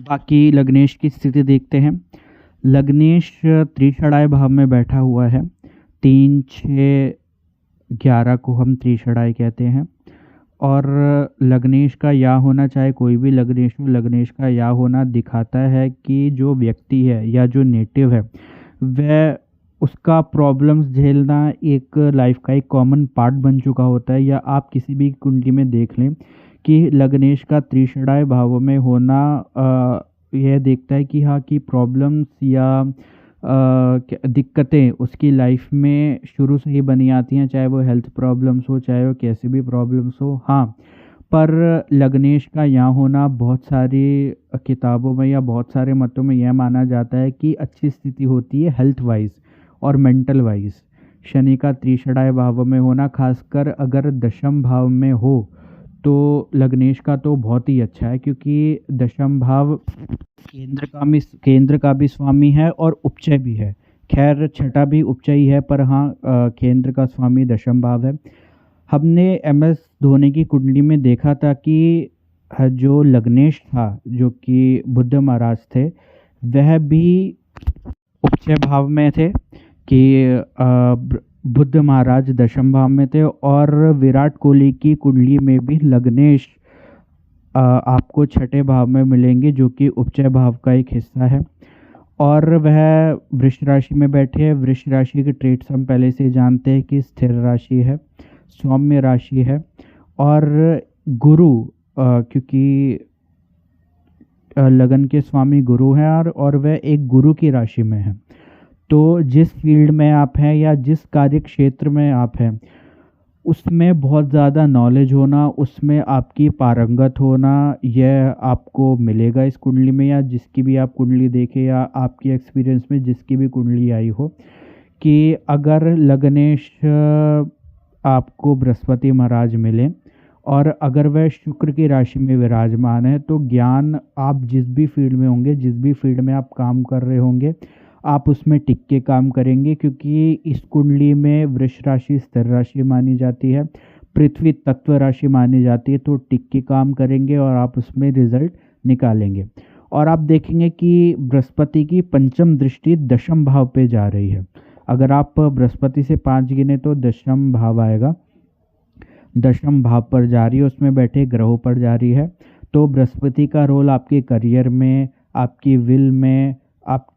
बाकी लग्नेश की स्थिति देखते हैं। लग्नेश त्रिषणाय भाव में बैठा हुआ है। 3, 6, 11 को हम त्रिषणाय कहते हैं। और लग्नेश का या होना, चाहे कोई भी लग्नेश हो, लग्नेश का या होना दिखाता है कि जो व्यक्ति है या जो नेटिव है वह उसका प्रॉब्लम्स झेलना एक लाइफ का एक कॉमन पार्ट बन चुका होता है। या आप किसी भी कुंडली में देख लें कि लग्नेश का त्रिषणाय भाव में होना यह देखता है कि हाँ कि प्रॉब्लम्स या दिक्कतें उसकी लाइफ में शुरू से ही बनी आती हैं, चाहे वो हेल्थ प्रॉब्लम्स हो, चाहे वो कैसी भी प्रॉब्लम्स हो। हाँ, पर लग्नेश का यहाँ होना बहुत सारी किताबों में या बहुत सारे मतों में यह माना जाता है कि अच्छी स्थिति होती है हेल्थ वाइज और मेंटल वाइज। शनि का त्रिषणाय भाव में होना, खासकर अगर दशम भाव में हो तो लग्नेश का तो बहुत ही अच्छा है, क्योंकि दशम भाव केंद्र का भी स्वामी है और उपचय भी है। खैर छठा भी उपचय ही है, पर हाँ केंद्र का स्वामी दशम भाव है। हमने MS धोनी की कुंडली में देखा था कि जो लग्नेश था, जो कि बुध महाराज थे, वह भी उपचय भाव में थे कि बुध महाराज दशम भाव में थे। और विराट कोहली की कुंडली में भी लग्नेश आपको छठे भाव में मिलेंगे, जो कि उपचय भाव का एक हिस्सा है। और वह वृष राशि में बैठे हैं। वृष राशि के ट्रेट्स हम पहले से जानते हैं कि स्थिर राशि है, सौम्य राशि है। और गुरु क्योंकि लगन के स्वामी गुरु हैं और वह एक गुरु की राशि में है, तो जिस फील्ड में आप हैं या जिस कार्य क्षेत्र में आप हैं उसमें बहुत ज़्यादा नॉलेज होना, उसमें आपकी पारंगत होना, यह आपको मिलेगा इस कुंडली में। या जिसकी भी आप कुंडली देखें या आपकी एक्सपीरियंस में जिसकी भी कुंडली आई हो, कि अगर लग्नेश आपको बृहस्पति महाराज मिले और अगर वह शुक्र की राशि में विराजमान है, तो ज्ञान आप जिस भी फील्ड में होंगे, जिस भी फील्ड में आप काम कर रहे होंगे, आप उसमें टिक के काम करेंगे। क्योंकि इस कुंडली में वृष राशि स्थिर राशि मानी जाती है, पृथ्वी तत्व राशि मानी जाती है, तो टिक के काम करेंगे और आप उसमें रिजल्ट निकालेंगे। और आप देखेंगे कि बृहस्पति की पंचम दृष्टि दशम भाव पे जा रही है। अगर आप बृहस्पति से 5 गिने तो दशम भाव आएगा, दशम भाव पर जा रही है, उसमें बैठे ग्रहों पर जा रही है। तो बृहस्पति का रोल आपके करियर में, आपकी विल में,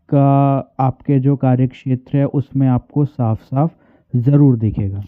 आपके जो कार्य क्षेत्र है उसमें आपको साफ साफ ज़रूर दिखेगा।